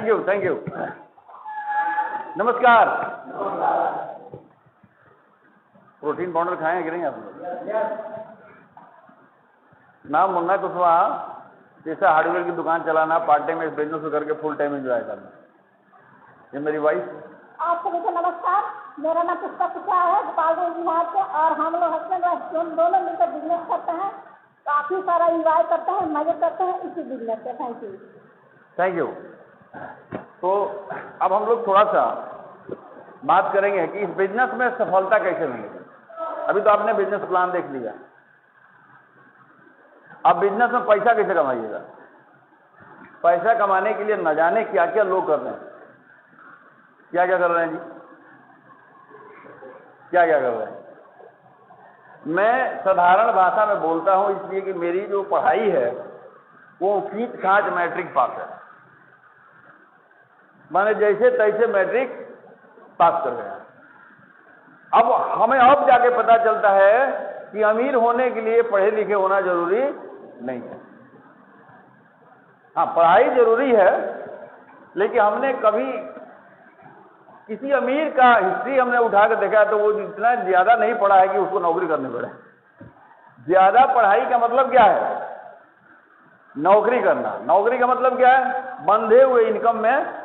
Thank you, thank you. नमस्कार। Protein powder खाए हैं कि नहीं आप लोग? नाम मुन्ना कुशवाहा। जैसा हार्डवेयर की दुकान चलाना, पार्ट टाइम इस बिजनेस को करके फुल टाइम एंजॉय करना। ये मेरी वाइफ। आप सभी को नमस्कार। मेरा नाम पुष्पा कुशवाहा है, गोपालगंज बिहार से, और हम लोग हस्बैंड वाइफ दोनों मिलकर बिजनेस करते हैं। काफी सारा एंजॉय करते हैं, मजे करते हैं इसी बिजनेस से। Thank you, thank you. तो अब हम लोग थोड़ा सा बात करेंगे कि इस बिजनेस में सफलता कैसे मिलेगी। अभी तो आपने बिजनेस प्लान देख लिया, अब बिजनेस में पैसा कैसे कमाइएगा। पैसा कमाने के लिए न जाने क्या क्या लोग कर रहे हैं। क्या क्या कर रहे हैं जी? क्या क्या कर रहे हैं? मैं साधारण भाषा में बोलता हूं इसलिए कि मेरी जो पढ़ाई है वो खींच खांच मैट्रिक पास है। मैंने जैसे तैसे मैट्रिक पास कर गया। अब हमें अब जाके पता चलता है कि अमीर होने के लिए पढ़े लिखे होना जरूरी नहीं है। हाँ, पढ़ाई जरूरी है, लेकिन हमने कभी किसी अमीर का हिस्ट्री हमने उठा कर देखा तो वो इतना ज्यादा नहीं पढ़ा है कि उसको नौकरी करनी पड़े। ज्यादा पढ़ाई का मतलब क्या है? नौकरी करना। नौकरी का मतलब क्या है? बंधे हुए इनकम में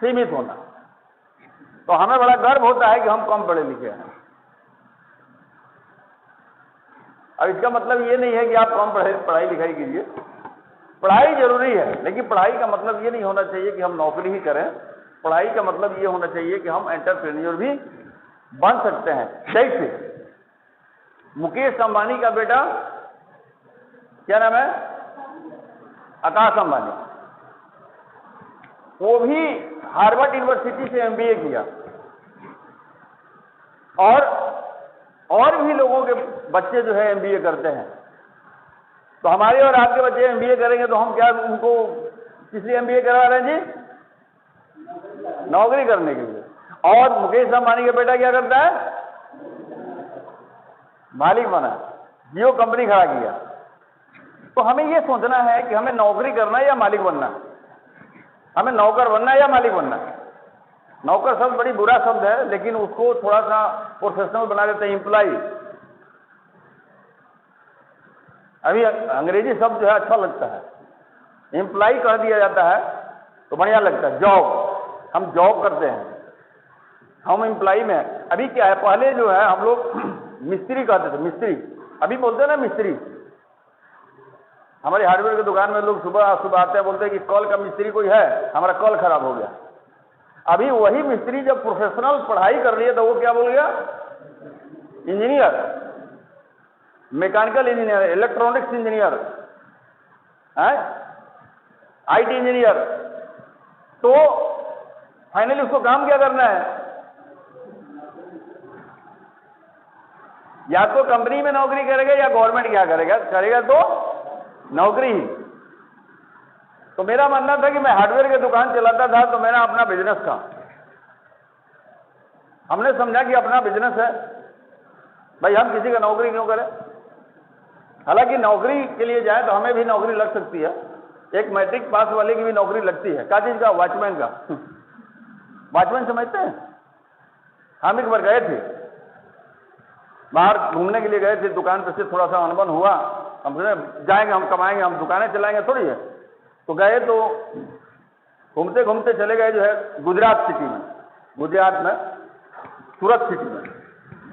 सीमित होना। तो हमें बड़ा गर्व होता है कि हम कम पढ़े लिखे हैं। अब इसका मतलब ये नहीं है कि आप कम पढ़ाई लिखाई कीजिए। पढ़ाई जरूरी है, लेकिन पढ़ाई का मतलब ये नहीं होना चाहिए कि हम नौकरी ही करें। पढ़ाई का मतलब ये होना चाहिए कि हम एंटरप्रेन्योर भी बन सकते हैं। जैसे मुकेश अंबानी का बेटा, क्या नाम है? आकाश अंबानी। वो भी हार्वर्ड यूनिवर्सिटी से एमबीए किया, और भी लोगों के बच्चे जो है एमबीए करते हैं। तो हमारे और आपके बच्चे एमबीए करेंगे तो हम क्या उनको किस लिए एमबीए करा रहे हैं जी? नौकरी करने के लिए। और मुकेश अंबानी का बेटा क्या करता है? मालिक बना, जियो कंपनी खड़ा किया। तो हमें यह सोचना है कि हमें नौकरी करना है या मालिक बनना है? हमें नौकर बनना है या मालिक बनना है? नौकर शब्द बड़ी बुरा शब्द है, लेकिन उसको थोड़ा सा प्रोफेशनल बना देते हैं, एम्प्लॉय। अभी अंग्रेजी शब्द जो है अच्छा लगता है, एम्प्लॉय कह दिया जाता है तो बढ़िया लगता है। जॉब, हम जॉब करते हैं, हम एम्प्लॉय में। अभी क्या है, पहले जो है हम लोग मिस्त्री कहते थे, मिस्त्री। अभी बोलते हैं ना मिस्त्री। हमारी हार्डवेयर की दुकान में लोग सुबह सुबह आते हैं, बोलते हैं कि कल का मिस्त्री कोई है, हमारा कल खराब हो गया। अभी वही मिस्त्री जब प्रोफेशनल पढ़ाई कर रही है तो वो क्या बोल गया? Engineer, mechanical engineer, electronics engineer, IT engineer. तो फाइनली उसको काम क्या करना है? या तो कंपनी में नौकरी करेगा या गवर्नमेंट क्या करेगा तो नौकरी ही। तो मेरा मानना था कि मैं हार्डवेयर की दुकान चलाता था तो मेरा अपना बिजनेस था। हमने समझा कि अपना बिजनेस है भाई, हम किसी का नौकरी क्यों करें। हालांकि नौकरी के लिए जाए तो हमें भी नौकरी लग सकती है। एक मैट्रिक पास वाले की भी नौकरी लगती है। क्या चीज का? वॉचमैन का। वॉचमैन समझते हैं? हम एक बार गए थे, बाहर घूमने के लिए गए थे, दुकान पर से थोड़ा सा अनबन हुआ। हम सोचे जाएंगे, हम कमाएंगे, हम दुकानें चलाएंगे थोड़ी है। तो गए तो घूमते घूमते चले गए जो है गुजरात सिटी में, गुजरात में सूरत सिटी में।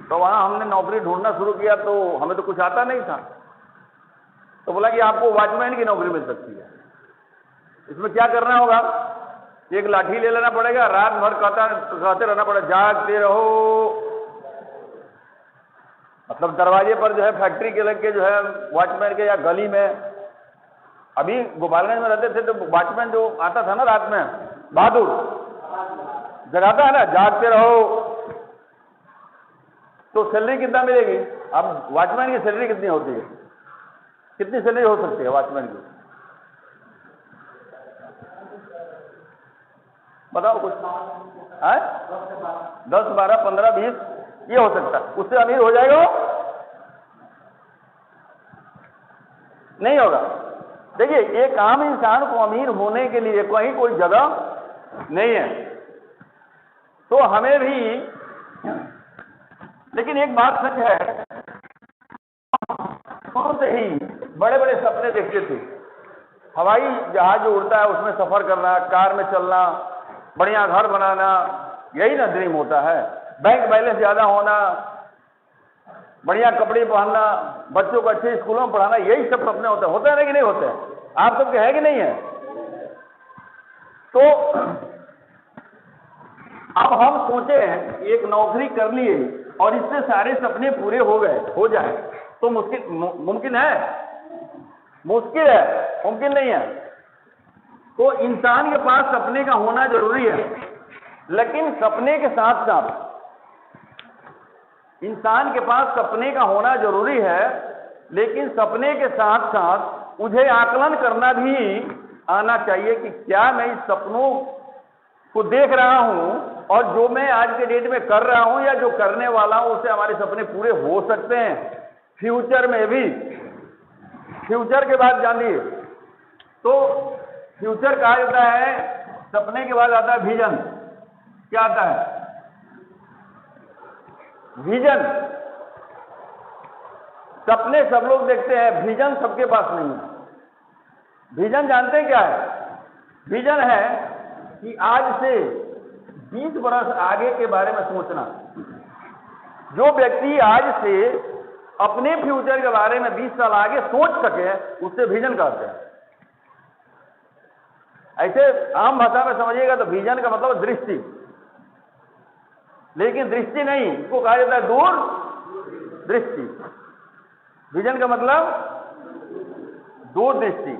तो वहाँ हमने नौकरी ढूंढना शुरू किया तो हमें तो कुछ आता नहीं था। तो बोला कि आपको वॉचमैन की नौकरी मिल सकती है। इसमें क्या करना होगा? एक लाठी ले लेना पड़ेगा, रात भर कहते रहना पड़ेगा जागते रहो। मतलब दरवाजे पर जो है फैक्ट्री के लग के जो है वॉचमैन के, या गली में। अभी गोपालगंज में रहते थे तो वॉचमैन जो आता था ना रात में, बहादुर जगाता है ना, जागते रहो। तो सैलरी कितना मिलेगी? अब वॉचमैन की सैलरी कितनी होती है? कितनी सैलरी हो सकती है वॉचमैन की? बताओ कुछ। 10, 12, 15, 20 ये हो सकता है। उससे अमीर हो जाएगा? नहीं होगा। देखिए, एक आम इंसान को अमीर होने के लिए कहीं कोई जगह नहीं है। तो हमें भी, लेकिन एक बात सच है, शुरू से ही बड़े बड़े सपने देखते थे। हवाई जहाज जो उड़ता है उसमें सफर करना, कार में चलना, बढ़िया घर बनाना, यही ना ड्रीम होता है। बैंक बैलेंस ज्यादा होना, बढ़िया कपड़े पहनना, बच्चों को अच्छे स्कूलों में पढ़ाना, यही सब सपने होते हैं। होता है ना कि नहीं होते हैं? आप सबके है कि नहीं है? तो अब हम सोचे हैं एक नौकरी कर लिए और इससे सारे सपने पूरे हो जाए, तो मुमकिन है? मुश्किल है, मुमकिन नहीं है। तो इंसान के पास सपने का होना जरूरी है, लेकिन सपने के साथ साथ इंसान के पास सपने का होना जरूरी है, लेकिन सपने के साथ साथ मुझे आकलन करना भी आना चाहिए कि क्या मैं इस सपनों को देख रहा हूं और जो मैं आज के डेट में कर रहा हूं या जो करने वाला हूं उससे हमारे सपने पूरे हो सकते हैं फ्यूचर में भी। फ्यूचर के बाद जानिए, तो फ्यूचर कहा जाता है, सपने के बाद आता है विजन। क्या आता है? विजन। सपने सब लोग देखते हैं, विजन सबके पास नहीं है। विजन जानते हैं क्या है? विजन है कि आज से 20 वर्ष आगे के बारे में सोचना। जो व्यक्ति आज से अपने फ्यूचर के बारे में 20 साल आगे सोच सके उससे विजन कहते हैं। ऐसे आम भाषा में समझिएगा तो विजन का मतलब दृष्टि, लेकिन दृष्टि नहीं, इसको कहा जाता है दूर दृष्टि। विजन का मतलब दूरदृष्टि।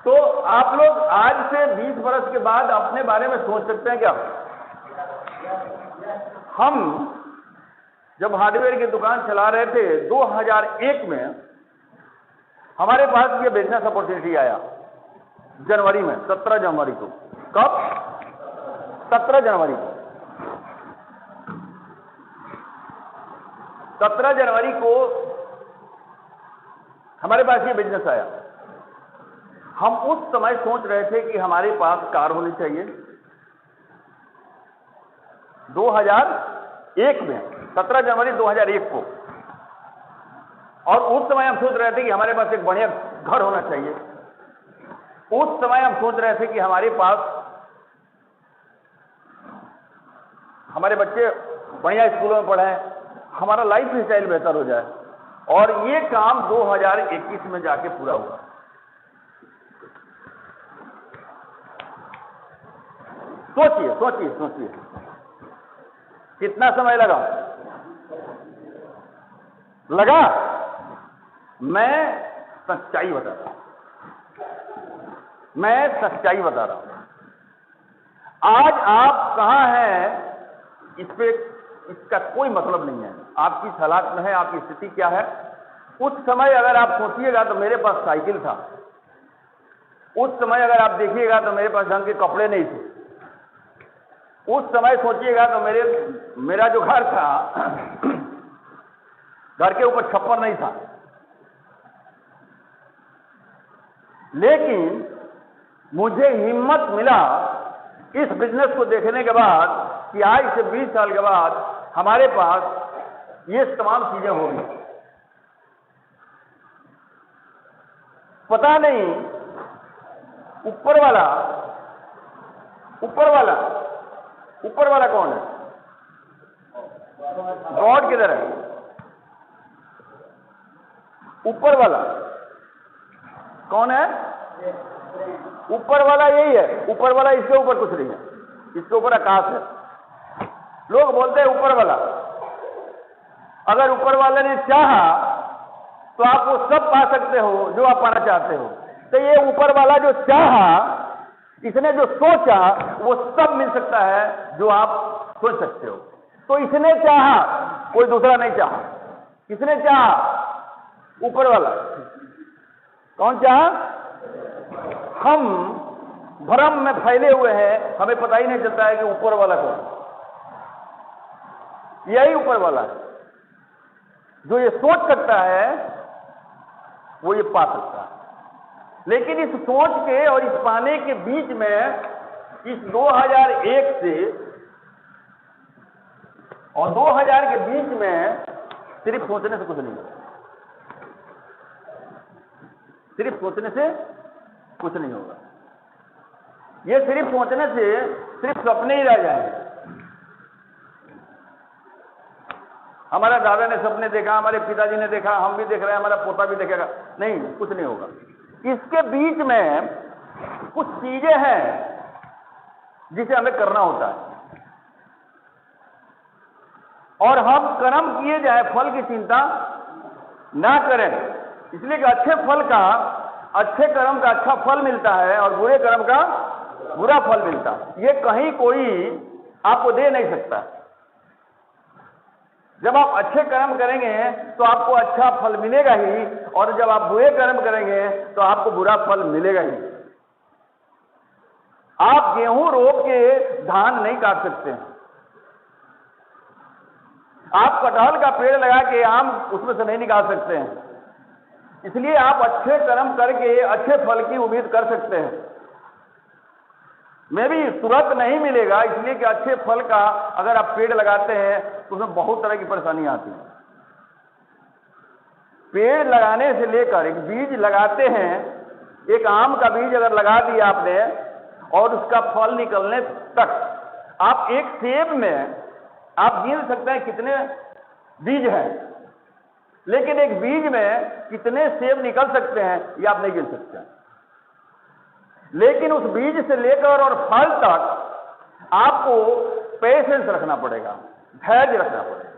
तो आप लोग आज से 20 वर्ष के बाद अपने बारे में सोच सकते हैं क्या? हम जब हार्डवेयर की दुकान चला रहे थे 2001 में, हमारे पास ये बिजनेस अपॉर्चुनिटी आया जनवरी में, 17 जनवरी को। कब? 17 जनवरी को। 17 जनवरी को हमारे पास ये बिजनेस आया। हम उस समय सोच रहे थे कि हमारे पास कार होनी चाहिए। 2001 में, 17 जनवरी 2001 को। और उस समय हम सोच रहे थे कि हमारे पास एक बढ़िया घर होना चाहिए। उस समय हम सोच रहे थे कि हमारे पास हमारे बच्चे बढ़िया स्कूलों में पढ़ें, हमारा लाइफ स्टाइल बेहतर हो जाए। और ये काम 2021 में जाके पूरा हुआ। सोचिए सोचिए सोचिए कितना समय लगा। मैं सच्चाई बता रहा हूं, मैं सच्चाई बता रहा हूं। आज आप कहां हैं इस पे इसका कोई मतलब नहीं है। आपकी हालात में है, आपकी स्थिति क्या है। उस समय अगर आप सोचिएगा तो मेरे पास साइकिल था। उस समय अगर आप देखिएगा तो मेरे पास ढंग के कपड़े नहीं थे। उस समय सोचिएगा तो मेरा जो घर था, घर के ऊपर छप्पर नहीं था। लेकिन मुझे हिम्मत मिला इस बिजनेस को देखने के बाद कि आज से 20 साल के बाद हमारे पास ये तमाम चीजें होंगी। पता नहीं ऊपर वाला कौन है? गॉड किधर है? ऊपर वाला कौन है? ऊपर वाला यही है। ऊपर वाला, इसके ऊपर कुछ नहीं है, इसके ऊपर आकाश है। लोग बोलते हैं ऊपर वाला। अगर ऊपर वाले ने चाहा तो आप वो सब पा सकते हो जो आप पाना चाहते हो। तो ये ऊपर वाला जो चाहा, इसने जो सोचा, वो सब मिल सकता है जो आप सोच सकते हो। तो इसने चाहा, कोई दूसरा नहीं चाहा। किसने चाहा? ऊपर वाला। कौन चाहा? हम भ्रम में फैले हुए हैं, हमें पता ही नहीं चलता है कि ऊपर वाला कौन। यही ऊपर वाला है जो ये सोच सकता है, वो ये पा सकता है। लेकिन इस सोच के और इस पाने के बीच में इस 2001 से और 2000 के बीच में सिर्फ सोचने से कुछ नहीं होगा, सिर्फ सोचने से कुछ नहीं होगा। ये सिर्फ सोचने से सिर्फ सपने ही रह जाएंगे। हमारा दादा ने सपने देखा, हमारे पिताजी ने देखा, हम भी देख रहे हैं, हमारा पोता भी देखेगा, नहीं, कुछ नहीं होगा। इसके बीच में कुछ चीजें हैं जिसे हमें करना होता है, और हम कर्म किए जाए फल की चिंता ना करें। इसलिए कि अच्छे कर्म का अच्छा फल मिलता है और बुरे कर्म का बुरा फल मिलता है। ये कहीं कोई आपको दे नहीं सकता। जब आप अच्छे कर्म करेंगे तो आपको अच्छा फल मिलेगा ही, और जब आप बुरे कर्म करेंगे तो आपको बुरा फल मिलेगा ही। आप गेहूं रोप के धान नहीं काट सकते हैं, आप कटहल का पेड़ लगा के आम उसमें से नहीं निकाल सकते हैं। इसलिए आप अच्छे कर्म करके अच्छे फल की उम्मीद कर सकते हैं। मैं भी तुरंत नहीं मिलेगा, इसलिए कि अच्छे फल का अगर आप पेड़ लगाते हैं तो उसमें बहुत तरह की परेशानियां आती हैं। पेड़ लगाने से लेकर एक बीज लगाते हैं, एक आम का बीज अगर लगा दिया आपने और उसका फल निकलने तक, आप एक सेब में आप गिन सकते हैं कितने बीज हैं, लेकिन एक बीज में कितने सेब निकल सकते हैं ये आप नहीं गिन सकते। लेकिन उस बीज से लेकर और फल तक आपको पेशेंस रखना पड़ेगा, धैर्य रखना पड़ेगा,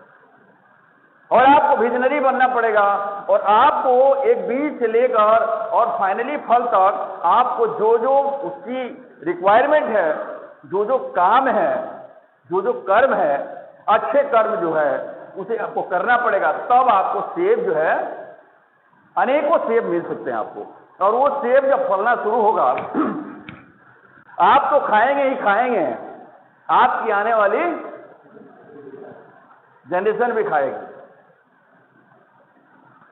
और आपको विजनरी बनना पड़ेगा, और आपको एक बीज से लेकर और फाइनली फल तक आपको जो जो उसकी रिक्वायरमेंट है, जो जो काम है, जो जो कर्म है, अच्छे कर्म जो है उसे आपको करना पड़ेगा। तब आपको सेब जो है, अनेकों सेब मिल सकते हैं आपको। और वो सेब जब फलना शुरू होगा आप तो खाएंगे ही खाएंगे, आपकी आने वाली जनरेशन भी खाएगी।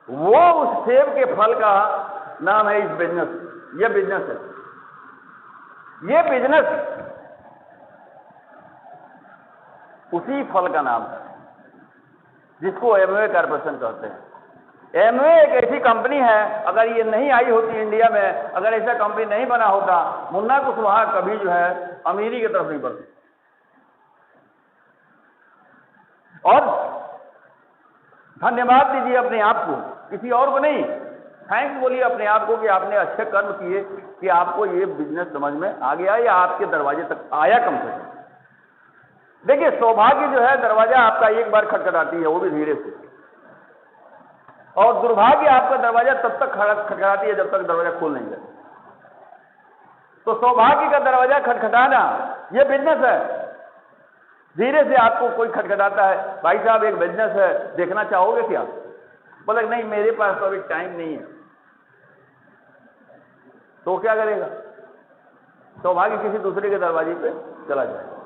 वो उस सेब के फल का नाम है इस बिजनेस। ये बिजनेस है, ये बिजनेस उसी फल का नाम है जिसको एमवे कॉर्पोरेशन कहते हैं। एमवे एक ऐसी कंपनी है, अगर ये नहीं आई होती इंडिया में, अगर ऐसा कंपनी नहीं बना होता, मुन्ना कुशवाहा कभी जो है अमीरी की तरफ नहीं बढ़ती। और धन्यवाद दीजिए अपने आप को, किसी और को नहीं, थैंक्स बोलिए अपने आप को कि आपने अच्छे कर्म किए कि आपको ये बिजनेस समझ में आ गया या आपके दरवाजे तक आया कम से कम। देखिए, सौभाग्य जो है दरवाजा आपका एक बार खटखटाती है, वो भी धीरे से, और दुर्भाग्य आपका दरवाजा तब तक खटखटाती है जब तक दरवाजा खोल नहीं जाए। तो सौभाग्य का दरवाजा खटखटाना ये बिजनेस है। धीरे से आपको कोई खटखटाता है, भाई साहब एक बिजनेस है, देखना चाहोगे क्या? बोले नहीं, मेरे पास तो अभी टाइम नहीं है। तो क्या करेगा? सौभाग्य किसी दूसरे के दरवाजे पे चला जाएगा।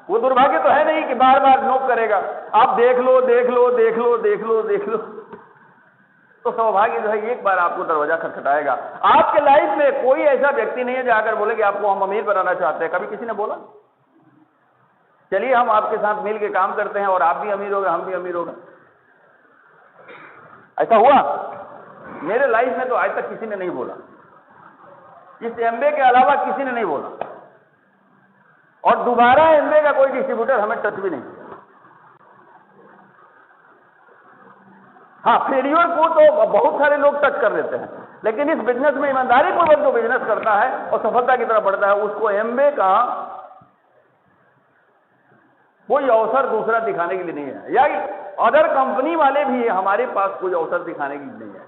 वो दुर्भाग्य तो है नहीं कि बार बार नोक करेगा, आप देख लो देख लो देख लो देख लो देख लो। तो सौभाग्य जो है एक बार आपको दरवाजा खटखटाएगा। आपके लाइफ में कोई ऐसा व्यक्ति नहीं है जाकर बोले कि आपको हम अमीर बनाना चाहते हैं। कभी किसी ने बोला? चलिए हम आपके साथ मिल के काम करते हैं और आप भी अमीर होगा, हम भी अमीर होगा। ऐसा हुआ? मेरे लाइफ में तो आज तक किसी ने नहीं बोला, इस एमबे के अलावा किसी ने नहीं बोला, और दोबारा एमबे का कोई डिस्ट्रीब्यूटर हमें टच भी नहीं। हाँ, फेलियर को तो बहुत सारे लोग टच कर देते हैं, लेकिन इस बिजनेस में ईमानदारी पूर्वक जो बिजनेस करता है और सफलता की तरफ बढ़ता है, उसको एमबे का कोई अवसर दूसरा दिखाने के लिए नहीं है, या अदर कंपनी वाले भी हमारे पास कोई अवसर दिखाने की नहीं है।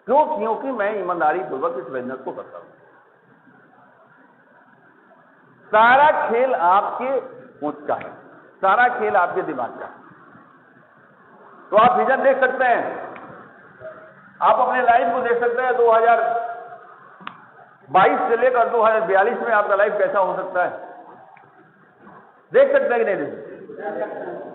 क्यों? क्योंकि मैं ईमानदारी पूर्वक इस बिजनेस को करता हूं। सारा खेल आपके सोच का है, सारा खेल आपके दिमाग का है। तो आप विजन देख सकते हैं, आप अपने लाइफ को देख सकते हैं 2022 से लेकर 2042 में आपका लाइफ कैसा हो सकता है, देख सकते हैं कि नहीं देख सकते?